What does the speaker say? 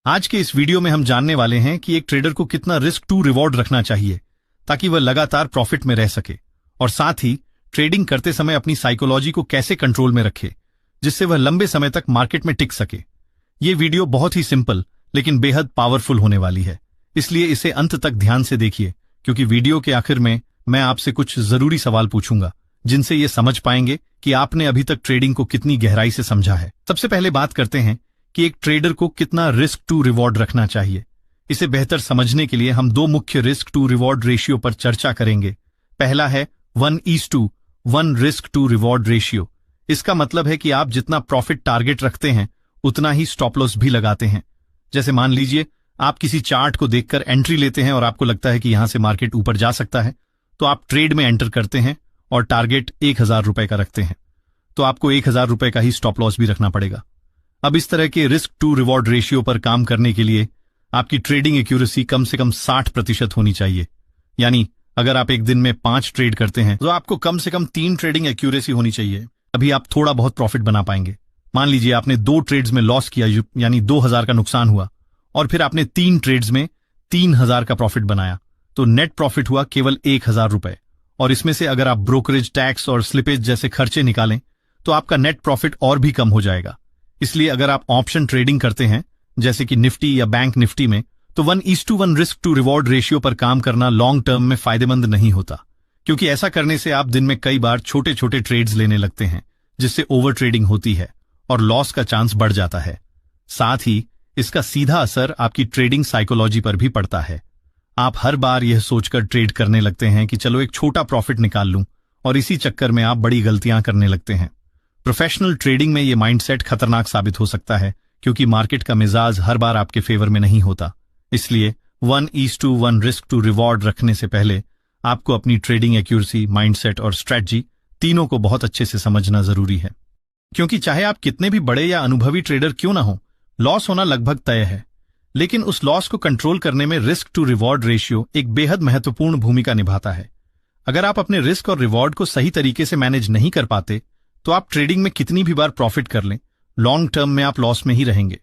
आज के इस वीडियो में हम जानने वाले हैं कि एक ट्रेडर को कितना रिस्क टू रिवॉर्ड रखना चाहिए ताकि वह लगातार प्रॉफिट में रह सके, और साथ ही ट्रेडिंग करते समय अपनी साइकोलॉजी को कैसे कंट्रोल में रखे जिससे वह लंबे समय तक मार्केट में टिक सके। ये वीडियो बहुत ही सिंपल लेकिन बेहद पावरफुल होने वाली है, इसलिए इसे अंत तक ध्यान से देखिए क्योंकि वीडियो के आखिर में मैं आपसे कुछ जरूरी सवाल पूछूंगा जिनसे ये समझ पाएंगे कि आपने अभी तक ट्रेडिंग को कितनी गहराई से समझा है। सबसे पहले बात करते हैं कि एक ट्रेडर को कितना रिस्क टू रिवॉर्ड रखना चाहिए। इसे बेहतर समझने के लिए हम दो मुख्य रिस्क टू रिवॉर्ड रेशियो पर चर्चा करेंगे। पहला है 1:1 रिस्क टू रिवॉर्ड रेशियो। इसका मतलब है कि आप जितना प्रॉफिट टारगेट रखते हैं उतना ही स्टॉप लॉस भी लगाते हैं। जैसे मान लीजिए आप किसी चार्ट को देखकर एंट्री लेते हैं और आपको लगता है कि यहां से मार्केट ऊपर जा सकता है, तो आप ट्रेड में एंटर करते हैं और टारगेट 1000 रुपए का रखते हैं, तो आपको 1000 रुपए का ही स्टॉप लॉस भी रखना पड़ेगा। अब इस तरह के रिस्क टू रिवॉर्ड रेशियो पर काम करने के लिए आपकी ट्रेडिंग एक्यूरेसी कम से कम 60% होनी चाहिए। यानी अगर आप एक दिन में 5 ट्रेड करते हैं तो आपको कम से कम 3 ट्रेडिंग एक्यूरेसी होनी चाहिए, अभी आप थोड़ा बहुत प्रॉफिट बना पाएंगे। मान लीजिए आपने 2 ट्रेड्स में लॉस किया यानी 2000 का नुकसान हुआ, और फिर आपने 3 ट्रेड्स में 3000 का प्रॉफिट बनाया, तो नेट प्रॉफिट हुआ केवल 1000 रुपए। और इसमें से अगर आप ब्रोकरेज, टैक्स और स्लिपेज जैसे खर्चे निकालें तो आपका नेट प्रॉफिट और भी कम हो जाएगा। इसलिए अगर आप ऑप्शन ट्रेडिंग करते हैं जैसे कि निफ्टी या बैंक निफ्टी में, तो 1:1 रिस्क टू रिवॉर्ड रेशियो पर काम करना लॉन्ग टर्म में फायदेमंद नहीं होता, क्योंकि ऐसा करने से आप दिन में कई बार छोटे छोटे ट्रेड्स लेने लगते हैं जिससे ओवर ट्रेडिंग होती है और लॉस का चांस बढ़ जाता है। साथ ही इसका सीधा असर आपकी ट्रेडिंग साइकोलॉजी पर भी पड़ता है। आप हर बार यह सोचकर ट्रेड करने लगते हैं कि चलो एक छोटा प्रॉफिट निकाल लूं, और इसी चक्कर में आप बड़ी गलतियां करने लगते हैं। प्रोफेशनल ट्रेडिंग में यह माइंडसेट खतरनाक साबित हो सकता है क्योंकि मार्केट का मिजाज हर बार आपके फेवर में नहीं होता। इसलिए 1:1 रिस्क टू रिवॉर्ड रखने से पहले आपको अपनी ट्रेडिंग एक्यूरेसी, माइंडसेट और स्ट्रेटजी तीनों को बहुत अच्छे से समझना जरूरी है, क्योंकि चाहे आप कितने भी बड़े या अनुभवी ट्रेडर क्यों ना हो, लॉस होना लगभग तय है। लेकिन उस लॉस को कंट्रोल करने में रिस्क टू रिवॉर्ड रेशियो एक बेहद महत्वपूर्ण भूमिका निभाता है। अगर आप अपने रिस्क और रिवॉर्ड को सही तरीके से मैनेज नहीं कर पाते तो आप ट्रेडिंग में कितनी भी बार प्रॉफिट कर लें, लॉन्ग टर्म में आप लॉस में ही रहेंगे।